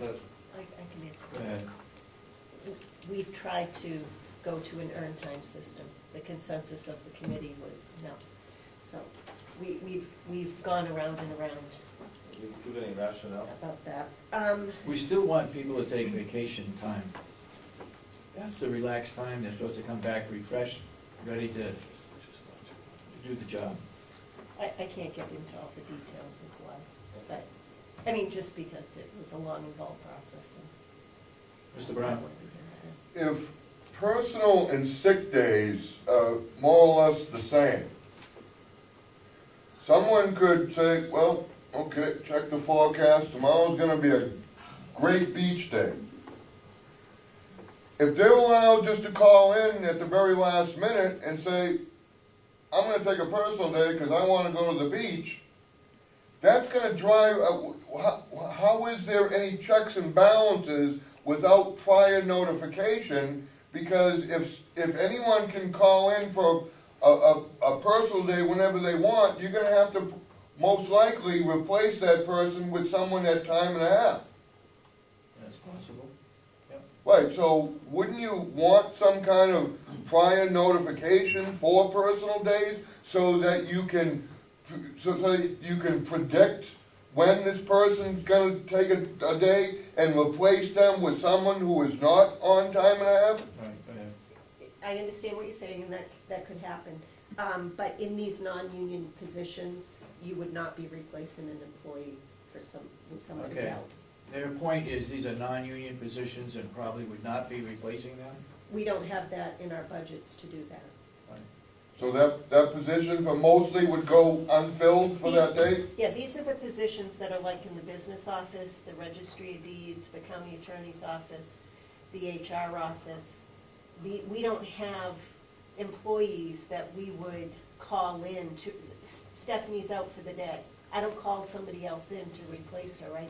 but I can answer go that. ahead. We've tried to go to an earned time system. The consensus of the committee was no. So we've gone around and around You give any rationale? about that. We still want people to take vacation time. That's the relaxed time. They're supposed to come back refreshed, ready to do the job. I can't get into all the details of why, but, I mean, just because it was a long, involved process. Mr. Brown? If personal and sick days are more or less the same, someone could say, well, okay, check the forecast, tomorrow's gonna be a great beach day. If they're allowed just to call in at the very last minute and say, I'm gonna take a personal day because I wanna go to the beach, that's gonna drive, how is there any checks and balances without prior notification? Because if anyone can call in for a personal day whenever they want, you're gonna have to most likely replace that person with someone at time and a half. That's possible. Yep. Right, so wouldn't you want some kind of prior notification for personal days so that you can, so that you can predict when this person's gonna take a day and replace them with someone who is not on time and a half? Right, go ahead. I understand what you're saying, and that could happen. But in these non-union positions, you would not be replacing an employee with somebody Okay. else. Their point is these are non-union positions and probably would not be replacing them? We don't have that in our budgets to do that. Right. So that position for mostly would go unfilled for that day? Yeah, these are the positions that are like in the business office, the registry of deeds, the county attorney's office, the HR office. We don't have employees that we would call in to, Stephanie's out for the day. I don't call somebody else in to replace her, I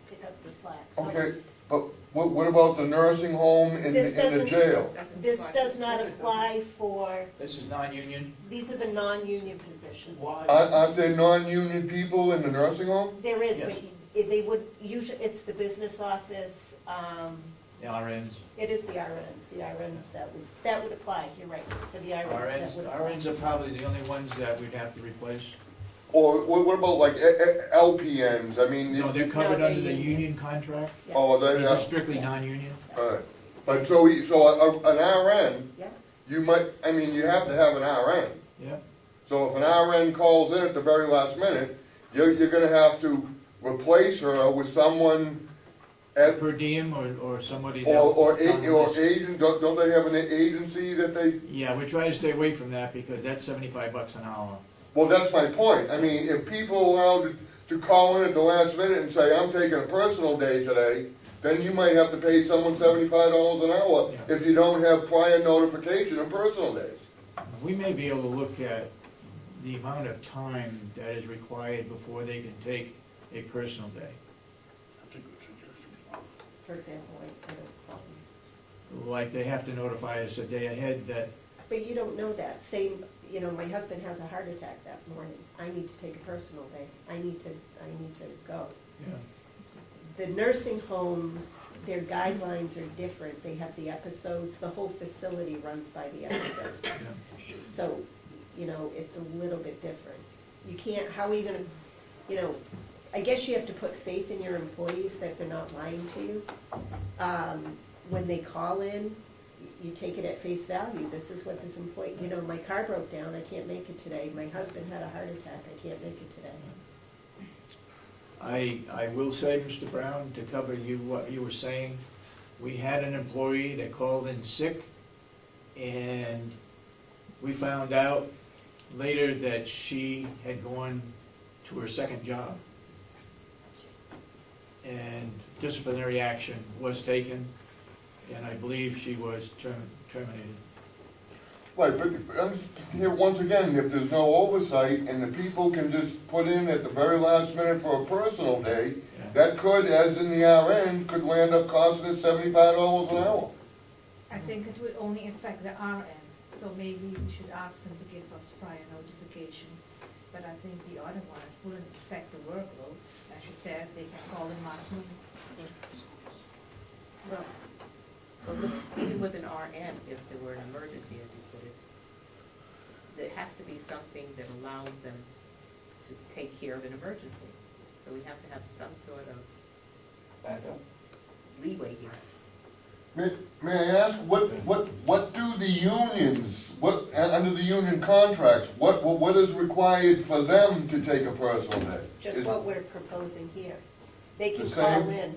pick up the slack. So Okay, but what about the nursing home and the jail? this does not apply for, This is non-union? these are the non-union positions. Why? Aren't there non-union people in the nursing home? There is, Yes. but they would, usually, it's the business office, The RNs? it is the RNs that would apply, you're right, for the RNs that would apply. RNs are probably the only ones that we'd have to replace. Or what about like LPNs? I mean, No, they're covered No, under the they're union contract. Yeah. oh, they These are have. strictly non-union. But so an RN, Yeah, you might. I mean, you have to have an RN. Yeah. So if an RN calls in at the very last minute, you're going to have to replace her with someone at Per diem or somebody else. or that's on the list. agent. Don't they have an agency that they? Yeah, we try to stay away from that because that's $75 an hour. Well, that's my point. I mean, if people are allowed to call in at the last minute and say, I'm taking a personal day today, then you might have to pay someone $75 an hour Yeah. if you don't have prior notification of personal days. We may be able to look at the amount of time that is required before they can take a personal day. for example, I don't call them. Like they have to notify us a day ahead that, But you don't know that. Same, you know, my husband has a heart attack that morning. I need to take a personal day. I need to go. yeah. The nursing home, their guidelines are different. They have the episodes. The whole facility runs by the episodes. Yeah. So, you know, it's a little bit different. You can't, how are you gonna, you know, I guess you have to put faith in your employees that they're not lying to you. When they call in, you take it at face value. This is what this employee, you know, my car broke down, I can't make it today. My husband had a heart attack, I can't make it today. I will say, Mr. Brown, to cover you what you were saying, we had an employee that called in sick, and we found out later that she had gone to her second job. And disciplinary action was taken, and I believe she was terminated. Right, but here, once again, if there's no oversight and the people can just put in at the very last minute for a personal day, Yeah. that could, as in the RN, could land up costing us $75 an hour. I think it would only affect the RN, so maybe we should ask them to give us prior notification. But I think the other one, it wouldn't affect the workload. As you said, they can call in last minute. RN, if there were an emergency, as you put it, there has to be something that allows them to take care of an emergency. So we have to have some sort of Backup. leeway here. May I ask, what do the unions, under the union contracts, what is required for them to take a personal day? Just what we're proposing here. They can The call same? in.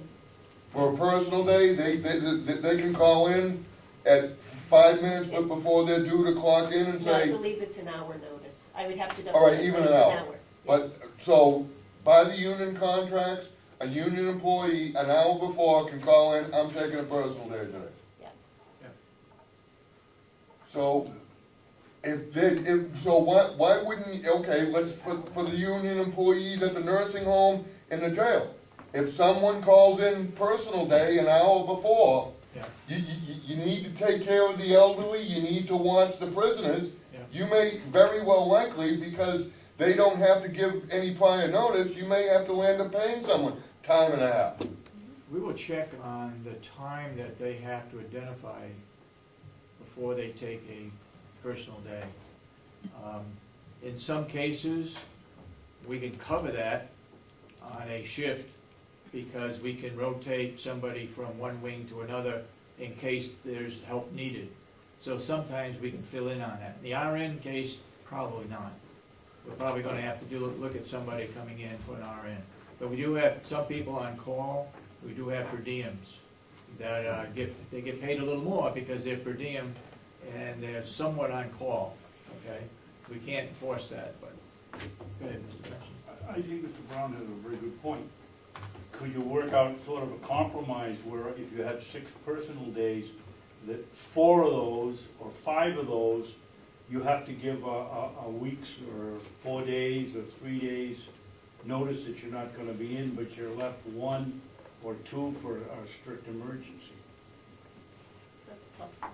For a personal day, they can call in at 5 minutes before they're due to clock in and No, I say, believe it's an hour notice. I would have to double all right, check, even but an it's hour. But, so, by the union contracts, a union employee, an hour before, can call in, I'm taking a personal day today. Yeah. So, so why wouldn't, okay, let's, for the union employees at the nursing home and the jail, if someone calls in personal day an hour before, Yeah. you need to take care of the elderly, you need to watch the prisoners, Yeah. you may very well likely, because they don't have to give any prior notice, you may have to land up paying someone time and a half. We will check on the time that they have to identify before they take a personal day. In some cases, we can cover that on a shift because we can rotate somebody from one wing to another in case there's help needed. So sometimes we can fill in on that. In the RN case, probably not. We're probably gonna have to look at somebody coming in for an RN. But we do have some people on call, we do have per diems that they get paid a little more because they're per diem and they're somewhat on call, okay? We can't enforce that, but, go ahead, Mr. Benson. I think Mr. Brown has a very good point. Could you work out sort of a compromise where if you have 6 personal days, that 4 of those or 5 of those, you have to give a week's or 4 days or 3 days notice that you're not gonna be in, but you're left 1 or 2 for a strict emergency. That's possible.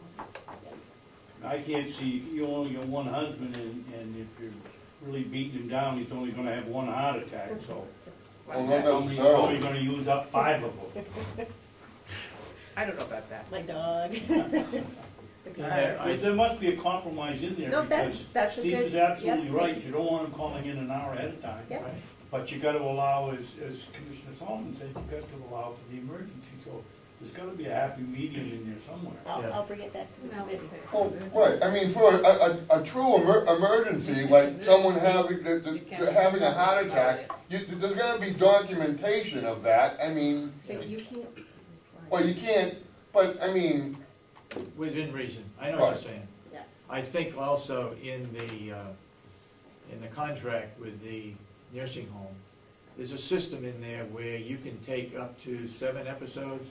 I can't see, if you only got one husband and if you're really beating him down, he's only gonna have 1 heart attack, so. Well, not How many, necessarily. only gonna use up 5 of them. I don't know about that. My dog. There must be a compromise in there, No, because that's a Steve good- is absolutely yep. right, you don't want him calling in an hour ahead of time. Yep. Right. But you gotta allow, as Commissioner Solomon said, you got to allow for the emergency, so there's gotta be a happy medium in there somewhere. Yeah. I'll bring it back to the Well, committee. Well, right, I mean, for a true emergency, like someone having, having a heart attack, there's gotta be documentation of that, I mean, But you can't. well, you can't, but, I mean, Within reason, I know what you're Right. saying. Yeah. I think also in the contract with the nursing home, there's a system in there where you can take up to 7 episodes,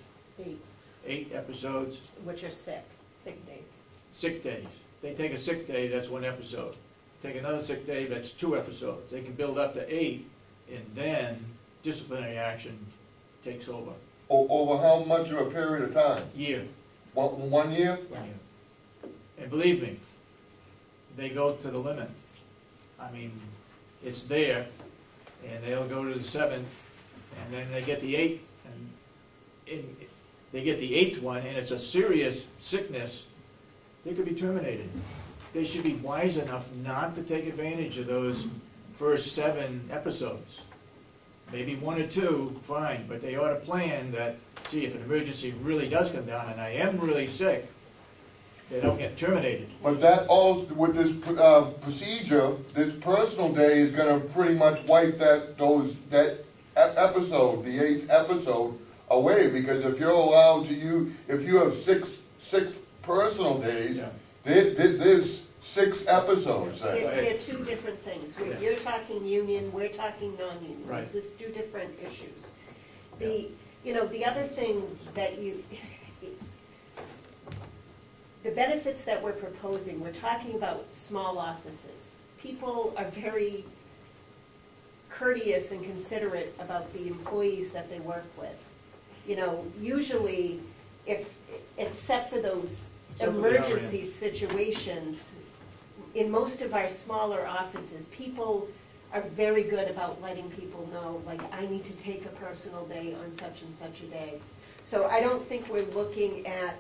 8 episodes, Which are sick days. sick days. They take a sick day, that's 1 episode. Take another sick day, that's 2 episodes. They can build up to 8, and then disciplinary action takes over. over how much of a period of time? Year. 1 year? Yeah. And believe me, they go to the limit. I mean, it's there, and they'll go to the 7th, and then they get the 8th, and they get the 8th one, and it's a serious sickness, they could be terminated. They should be wise enough not to take advantage of those first 7 episodes. Maybe 1 or 2, fine, but they ought to plan that, gee, if an emergency really does come down and I am really sick, they don't get terminated. But that all, with this procedure, this personal day is gonna pretty much wipe that episode, the 8th episode, away, because if you're allowed to if you have six personal days, Yeah. there's 6 episodes, say. They're 2 different things. Yes. You're talking union, we're talking non-union. Right. This is 2 different issues. The other thing that the benefits that we're proposing, we're talking about small offices. People are very courteous and considerate about the employees that they work with. Usually, except for those Except for the emergency situations, in most of our smaller offices, people are very good about letting people know, like, I need to take a personal day on such and such a day. So I don't think we're looking at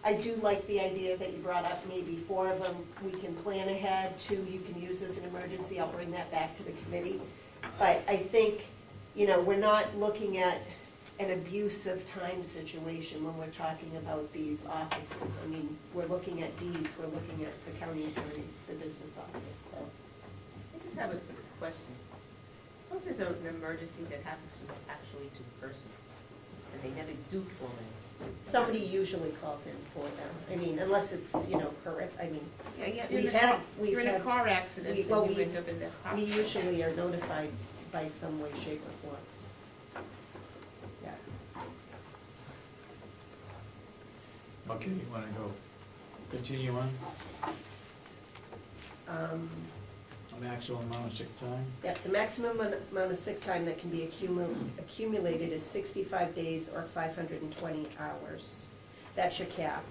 I do like the idea that you brought up, maybe 4 of them, we can plan ahead, 2 you can use as an emergency, I'll bring that back to the committee. But I think, you know, we're not looking at an abuse of time situation when we're talking about these offices. I mean, we're looking at deeds, we're looking at the county attorney, the business office, so. I just have a question. Suppose there's an emergency that happens actually to the person, and they never do call in. Somebody usually calls in for them. I mean, unless it's, you know, horrific, I mean, Yeah, We've you're had- in a had- car accident and well, you we- end up in the we hospital. usually are notified by some way, shape, or form. Yeah. Okay, you wanna go, continue on? A maximum amount of sick time? Yeah, the maximum amount of sick time that can be accumulated is 65 days or 520 hours. That's your cap.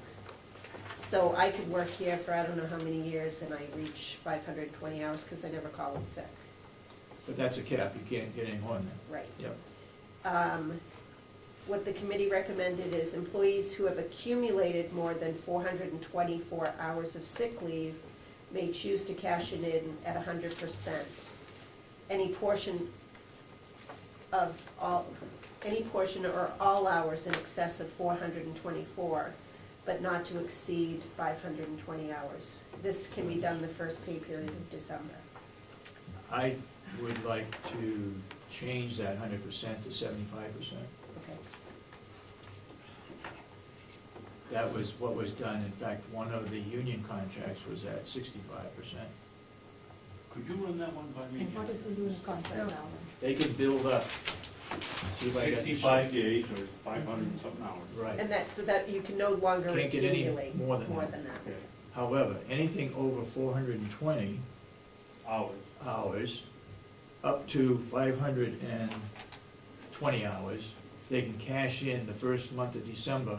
So I could work here for I don't know how many years and I reach 520 hours because I never call in sick. But that's a cap, you can't get any more than that. Right. Yep. What the committee recommended is employees who have accumulated more than 424 hours of sick leave may choose to cash it in at 100%. Any portion or all hours in excess of 424, but not to exceed 520 hours. This can be done the first pay period of December. I would like to change that 100% to 75%. Okay. That was what was done. In fact, one of the union contracts was at 65%. Could you run that one by me? And what is the union contract now? They can build up. See if I got- 65 days or 500 and something hours. Right. And so that you can no longer Can't get any accumulate more than that. Okay. However, anything over 420 Hours. hours, up to 520 hours, they can cash in the first month of December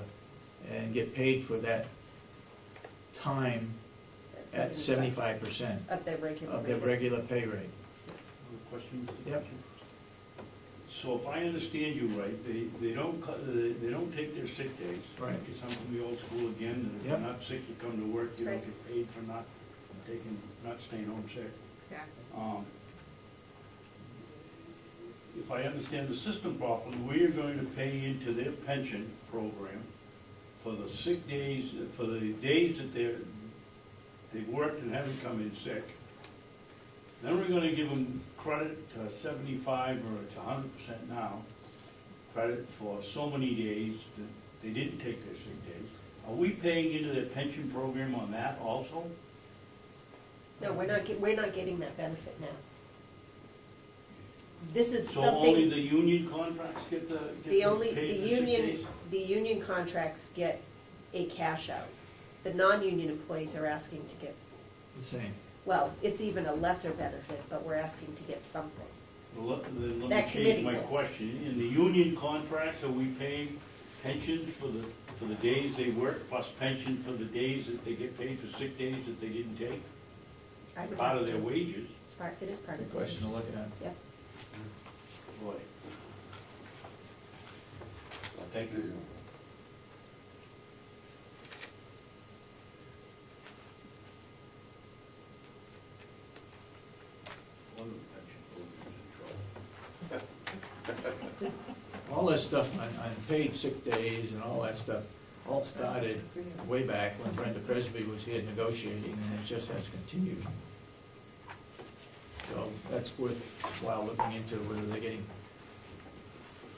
and get paid for that time at 75% of their regular of their rate. regular pay rate. Other questions? Yep. So if I understand you right, they don't take their sick days. Right. It's something the old school again, and if Yep. you're not sick, you come to work, you don't Right. get paid for not staying home sick. Exactly. If I understand the system properly, we are going to pay into their pension program for the sick days, for the days that they've worked and haven't come in sick. Then we're gonna give them credit to 75 or it's 100% now, credit for so many days that they didn't take their sick days. Are we paying into their pension program on that also? No, we're not getting that benefit now. This is So only something, the union contracts get the the paid for sick days? union contracts get a cash out. The non-union employees are asking to get, The same. well, it's even a lesser benefit, but we're asking to get something. Well, then let That me committee change my was. question. In the union contracts, are we paying pensions for the days they work, plus pension for the days that they get paid for sick days that they didn't take? I would Part like of their to- wages? It is part of Good the question to wages. look at. Yep. Boy. Well, thank you. One of the pension programs is in trouble. All that stuff on paid sick days and all that stuff all started way back when Brenda Presby was here negotiating, and it just has continued. So that's worthwhile looking into, whether they're getting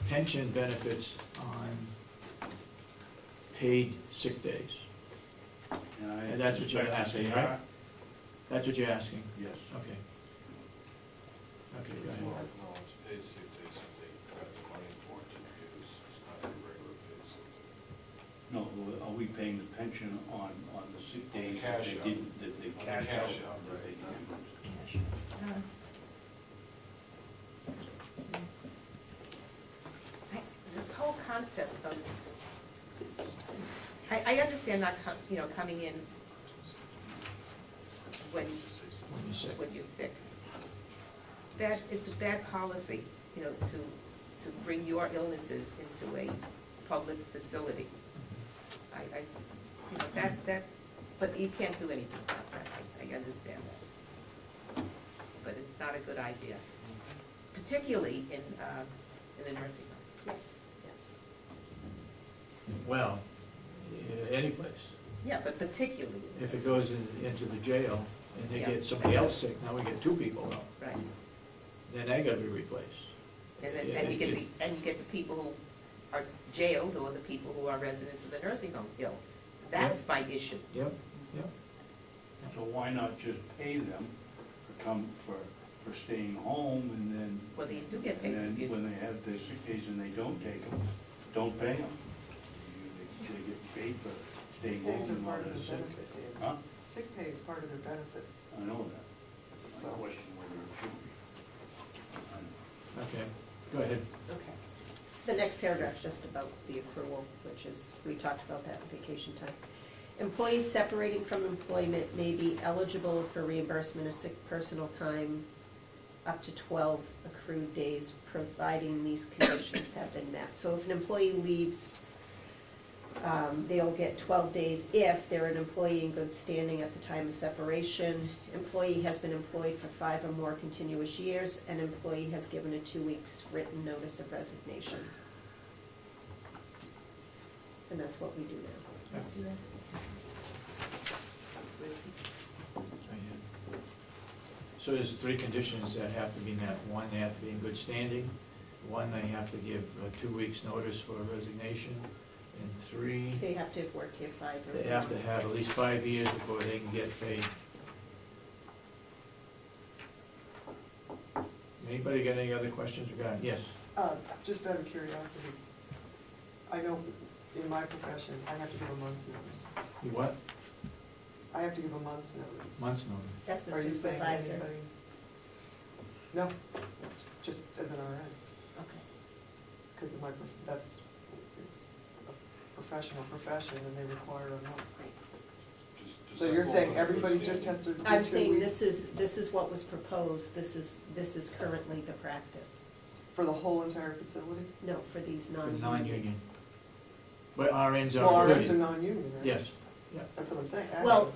pension benefits on paid sick days. And that's what you're suspect that asking, they right? are. That's what you're asking? Yes. Okay. Okay, go ahead. No, it's paid sick days, if they got the money for it to use, it's not a regular paid sick day. No, are we paying the pension on the sick days that Cash they out. didn't, that they On the cash out? cash out, that they right. didn't use? This whole concept of, I understand not, coming in when When you're sick. when you're sick. It's a bad policy, to bring your illnesses into a public facility. You know, but you can't do anything about that, I understand that. But it's not a good idea, particularly in the nursing home. Well, any place. Yeah, but particularly. If it goes into the jail and they Yeah. get somebody else sick, now we get two people out, Right. then they gotta be replaced. And you get the people who are jailed or the people who are residents of the nursing home ill. That's my issue. Yep, yep. So why not just pay them for staying home, and then, Well, they do get paid. and then when they have their sick days and they don't take them, don't pay them. They get paid for staying Sick home days are and part not of the sick. benefit, David. Huh? Sick pay is part of their benefits. I know that. My So- question whether it should be. I don't know. Okay, go ahead. Okay. The next paragraph's just about the accrual, which is, we talked about that in vacation time. Employees separating from employment may be eligible for reimbursement of sick personal time up to 12 accrued days, providing these conditions have been met. So if an employee leaves, they'll get 12 days if they're an employee in good standing at the time of separation, employee has been employed for 5 or more continuous years, and employee has given a 2 weeks written notice of resignation. And that's what we do now. That's- So there's 3 conditions that have to be met. One, they have to be in good standing. One, they have to give 2 weeks' notice for resignation. And 3, They have to have worked here 5 or more. they have to have at least 5 years before they can get paid. Anybody got any other questions regarding? Yes. Just out of curiosity, I know in my profession, I have to give a month's notice. You what? I have to give a month's notice. Months notice. That's the Are you saying supervisor. anybody? No, just as an RN, Okay. because of it's a professional profession and they require a month. Just So like you're all saying of everybody those just has to do 2 I'm saying weeks this is what was proposed, this is currently the practice. for the whole entire facility? No, for these For non-union. non-union. But RNs Well, are RNs are included. non-union, right? Yes, yeah. That's what I'm saying. Well,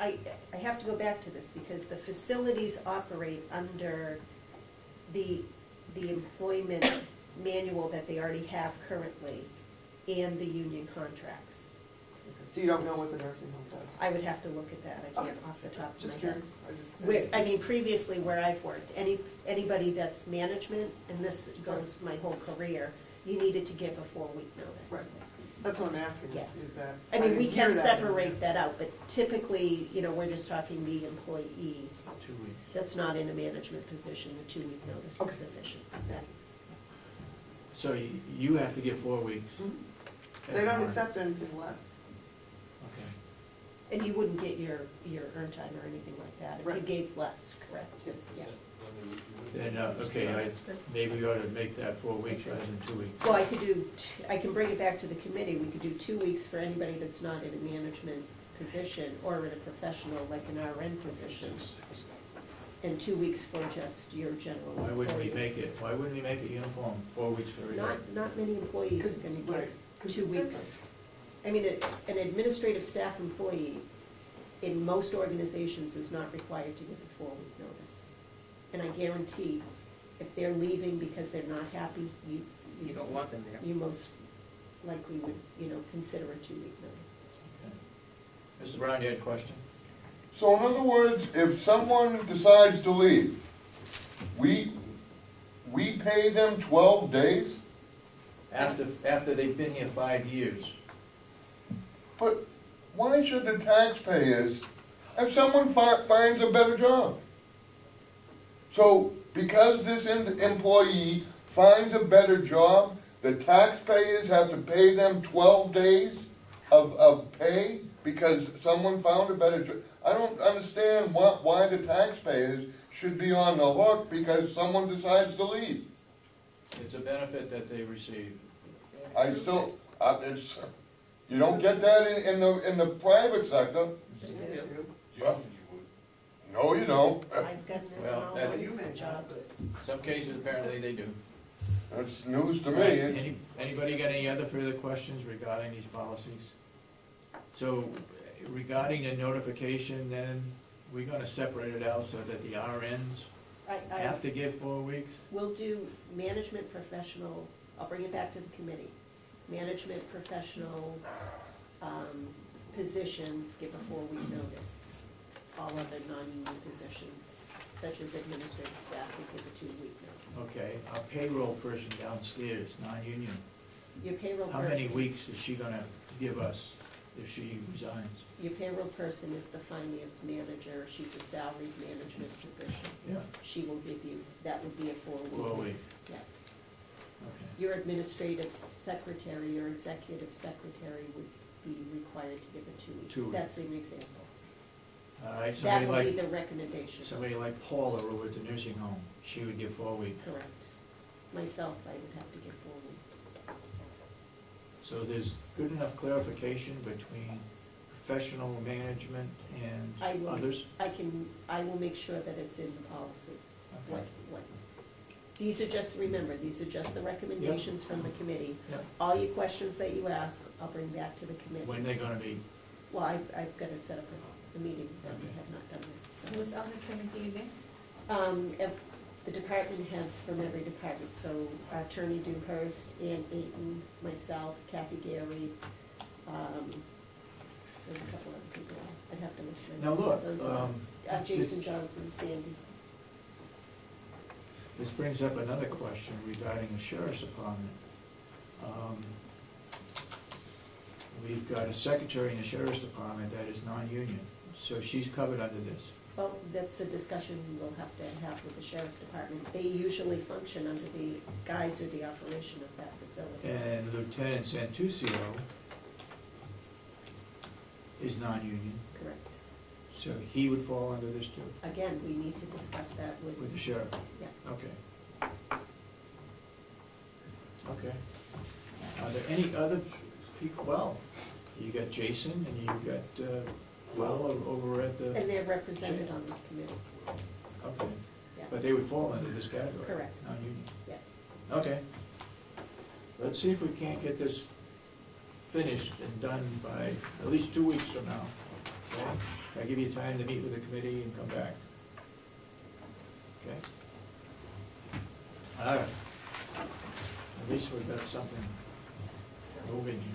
I have to go back to this, because the facilities operate under the employment manual that they already have currently and the union contracts. So you don't know what the nursing home does? I would have to look at that, I can't Okay. off the top of my Just head. curious. I mean, previously where I've worked, anybody that's management, and this goes my whole career, you needed to give a 4-week notice. Right. That's what I'm asking, Yeah. is that. I mean, we didn't hear can that in separate that out, but typically, we're just talking the employee 2 weeks. that's not in a management position, the 2-week notice Okay. is sufficient. there. So you have to give 4 weeks. Mhm. They don't accept anything less. Okay. And you wouldn't get your earn time or anything like that if you Right. gave less, correct? Yeah. Yeah. Then, okay, maybe we ought to make that 4 weeks rather than 2 weeks. Well, I can bring it back to the committee, we could do 2 weeks for anybody that's not in a management position or in a professional, like an RN position, and 2 weeks for just your general Why wouldn't we employee. why wouldn't we make it uniform, 4 weeks for everybody? Not many employees are gonna Right, get 'cause 2 it's weeks. different. I mean, an administrative staff employee in most organizations is not required to give a 4-week notice. And I guarantee, if they're leaving because they're not happy, You don't want them there. you most likely would, consider a 2-week notice. Mr. Brown, you had a question? So in other words, if someone decides to leave, we pay them 12 days? After they've been here 5 years. But why should the taxpayers, if someone finds a better job? So because this employee finds a better job, the taxpayers have to pay them 12 days of pay because someone found a better job? I don't understand why the taxpayers should be on the hook because someone decides to leave. It's a benefit that they receive. I still, you don't get that in the private sector. Yes, you do. Union you would. No, you don't. I've gotten it Well, in all that- my You may jobs. In some cases, apparently, they do. That's news to Right. me. Anybody got any other further questions regarding these policies? So regarding the notification, then, we're gonna separate it out so that the RNs have to give 4 weeks? We'll do management professional, I'll bring it back to the committee. Management professional positions give a 4-week notice. All other non-union positions, such as administrative staff, will give a 2-week notice. Okay, our payroll person downstairs, non-union, Your payroll person. how many weeks is she gonna give us if she resigns? Your payroll person is the finance manager, she's a salaried management position. Yeah, She will give you, that would be a 4-week. 4 weeks, Yeah. okay. Your administrative secretary, your executive secretary would be required to give a 2-week. 2 weeks. That's an example. All right, That somebody would be like, the recommendation. somebody like Paula over at the nursing home, she would give 4 weeks. Correct. Myself, I would have to give 4 weeks. So there's good enough clarification between professional management I and will- others? I will make sure that it's in the policy. Okay. What, these are just, remember, these are just the recommendations from the committee. Yep. All your questions that you ask, I'll bring back to the committee. When they gonna meet? Well, I've got to set up a meeting that we Okay. have not done yet, Who's on the committee again? If the department heads from every department, so Attorney Dewhurst, Ann Eaton, myself, Kathy Gary, there's a couple other people, I'd have to look through. Now look, Those are, Jason Johnson, Sandy. This brings up another question regarding the sheriff's department. We've got a secretary in the sheriff's department that is non-union, so she's covered under this. Well, that's a discussion we'll have to have with the sheriff's department. They usually function under the guise or the operation of that facility. And Lieutenant Santuccio is non-union, Correct. so he would fall under this too, Again, we need to discuss that with the sheriff? Yeah. Okay. Okay. Are there any other people? Well, you got Jason and you got Will over at the, And they're represented on this committee, okay. yeah. But they would fall under this category? Correct. Non-union? Yes. Okay. Let's see if we can't get this finished and done by at least 2 weeks from now. Okay? I'll give you time to meet with the committee and come back. Okay? All right. At least we've got something moving here.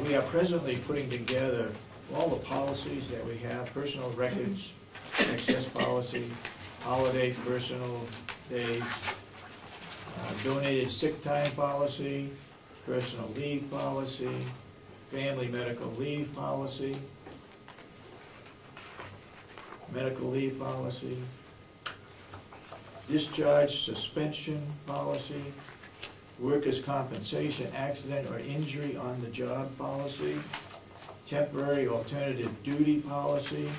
We are presently putting together all the policies that we have, personal records, excess policy, holiday personal days, donated sick time policy, personal leave policy, family medical leave policy, medical leave policy, discharge suspension policy, workers' compensation, accident or injury on the job policy, temporary alternative duty policy,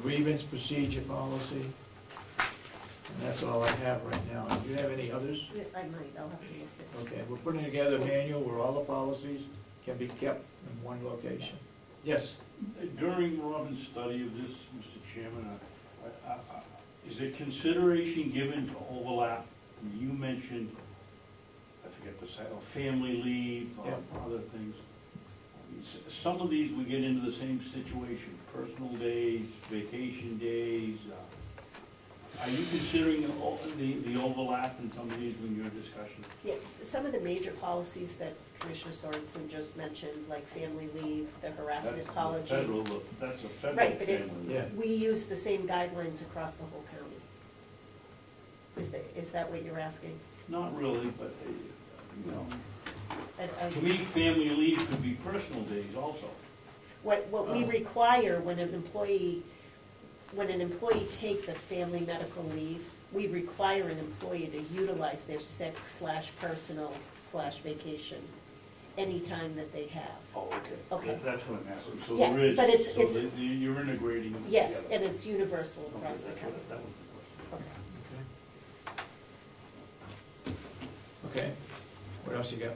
grievance procedure policy. And that's all I have right now. Do you have any others? I might, I'll have to look at it. Okay, we're putting together a manual where all the policies can be kept in one location. Yes? During Robin's study of this, Mr. Chairman, is there consideration given to overlap? You mentioned, I forget the title, family leave, or Yeah. other things. Some of these we get into the same situation, personal days, vacation days. Are you considering the overlap in some of these in your discussion? Yeah, some of the major policies that Commissioner Sorensen just mentioned, like family leave, the harassment That's policy. That's a federal Right, but family leave. Yeah. we use the same guidelines across the whole county. Is that what you're asking? Not really, but, you know, I- to me, family leave could be personal days also. What we require when an employee takes a family medical leave, we require an employee to utilize their sick/personal/vacation anytime that they have. Oh, okay. Okay. That's what I'm asking. So Yeah, there is, but it's- so it's- you're integrating them Yes, together. and it's universal Okay, across the that's county. what- that was the question. Okay. Okay. Okay. What else you got?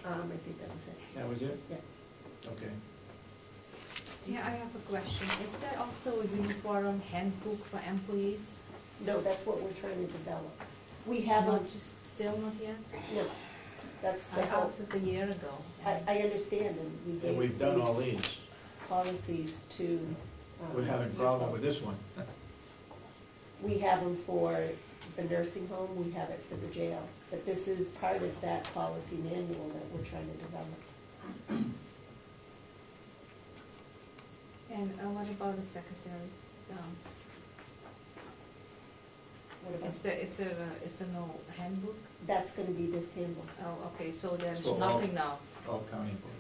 I think that was it. That was it? Yeah. Okay. Yeah, I have a question. Is there also a uniform handbook for employees? No, that's what we're trying to develop. We have a, Not just, still not yet? no, That's the I whole, asked it a year ago. I understand, and we And gave we've done all these these. policies to. We're having problem with this one. We have them for the nursing home, we have it for the jail, but this is part of that policy manual that we're trying to develop. And what about the secretaries? What about, Is there no handbook? that's gonna be this handbook. Oh, okay, so there's So all- nothing now. All county employees.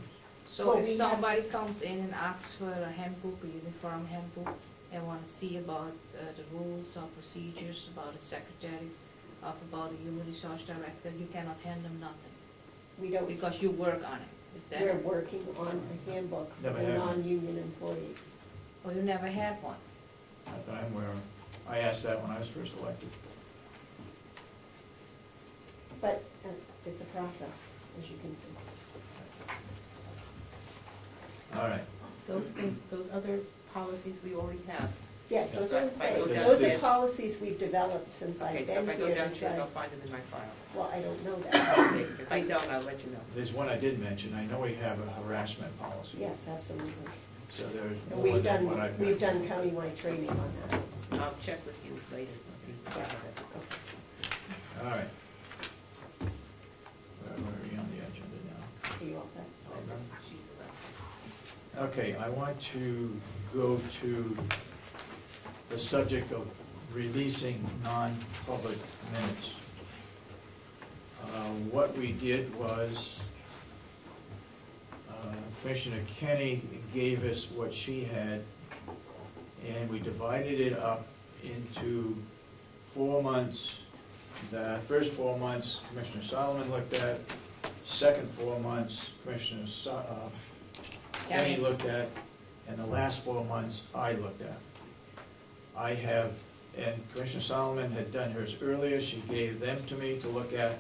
So Well, if we have- somebody comes in and asks for a handbook, a uniform handbook, and want to see about the rules or procedures, about the secretaries, about the human resource director, you cannot hand them nothing, We don't, because you work on it, is that? we're working on a handbook for Never had one. non-union employees. Or you never had one? Not that I'm aware of. I asked that when I was first elected. But it's a process, as you can see. All right. Those other policies we already have. Yes, those are in If I go place. Those are downstairs- policies we've developed since Okay, I've so been if I here go to downstairs, try. I'll find them in my file. Well, I don't know that. Okay, if I don't, I'll let you know. There's one I did mention. I know we have a harassment policy. Yes, absolutely. So there's And more we've than what done, I've we've done. done countywide training on that. I'll check with you later to see. All right. Where are we on the agenda now? Are you all set? All done? She's the last. Okay, I want to go to the subject of releasing non-public minutes. What we did was, Commissioner Kenny gave us what she had, and we divided it up into 4 months. The first 4 months, Commissioner Solomon looked at. Second 4 months, Commissioner Kenny looked at, and the last 4 months, I looked at. I have, and Commissioner Solomon had done hers earlier, she gave them to me to look at,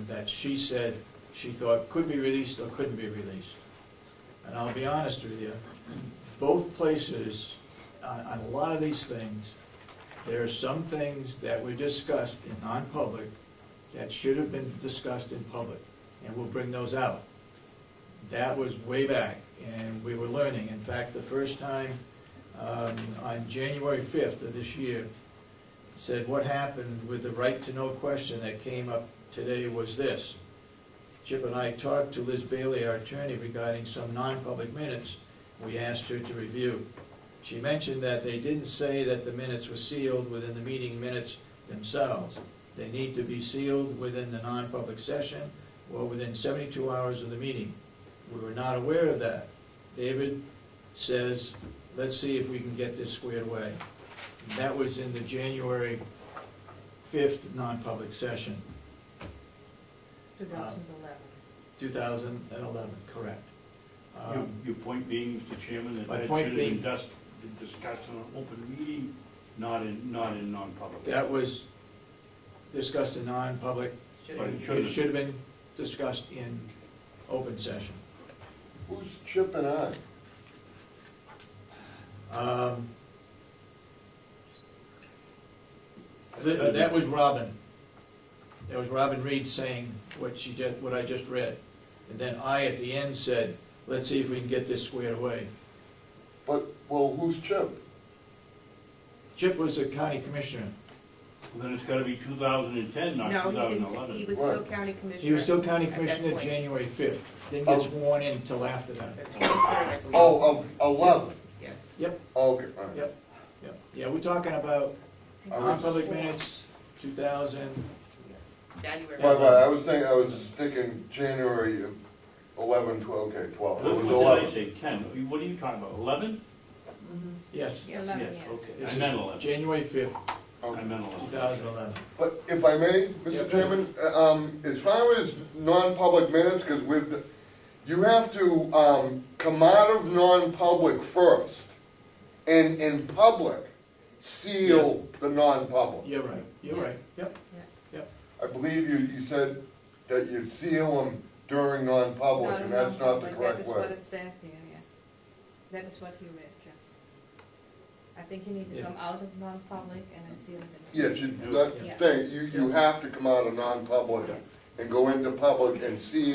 that she said she thought could be released or couldn't be released. And I'll be honest with you, both places, on a lot of these things, there are some things that were discussed in non-public that should have been discussed in public, and we'll bring those out. That was way back, and we were learning. In fact, the first time, on January 5th of this year, said what happened with the right to know question that came up today was this. Chip and I talked to Liz Bailey, our attorney, regarding some non-public minutes we asked her to review. She mentioned that they didn't say that the minutes were sealed within the meeting minutes themselves. They need to be sealed within the non-public session or within 72 hours of the meeting. We were not aware of that. David says, let's see if we can get this squared away. That was in the January 5th non-public session. 2011. 2011, correct. Your point being, Mr. Chairman, that My that point should have been being- discussed in an open meeting, not in non-public. That was discussed in non-public. But it It should have been discussed in open session. Who's Chip and I? That was Robin. That was Robin Reed saying what I just read. And then I, at the end, said, let's see if we can get this squared away. But, well, who's Chip? Chip was a county commissioner. Well, then it's gotta be 2010, not No, he didn't, 2011. he was still Right. county commissioner. He was still county at that commissioner point. January 5th. Didn't get sworn in until after that. The 23rd, I believe. Oh, of 11? Yes. Yep, Okay, all right. yep, yep. Yeah, we're talking about I was- non-public minutes, 2000. January. Right, I was thinking January of 11, 12, okay, 12. It was What did I 11. say, 10? What are you talking about, 11? Yes. Yes. 11, Yes, yeah. okay. This I is meant 11. January 5th, I meant 11. 2011. But if I may, Yeah, Mr. Chairman, as far as non-public minutes, because you have to come out of non-public first, and in public, seal the non-public. You're right, you're Yeah. right, yep, yep. I believe you said that you seal them during non-public, No, and no, that's not the but correct that is what way. it said here, yeah. That is what he read, yeah. I think you need to Yeah. come out of non-public and then seal it in. Yes, Yeah. that thing, you have to come out of non-public and go into public and see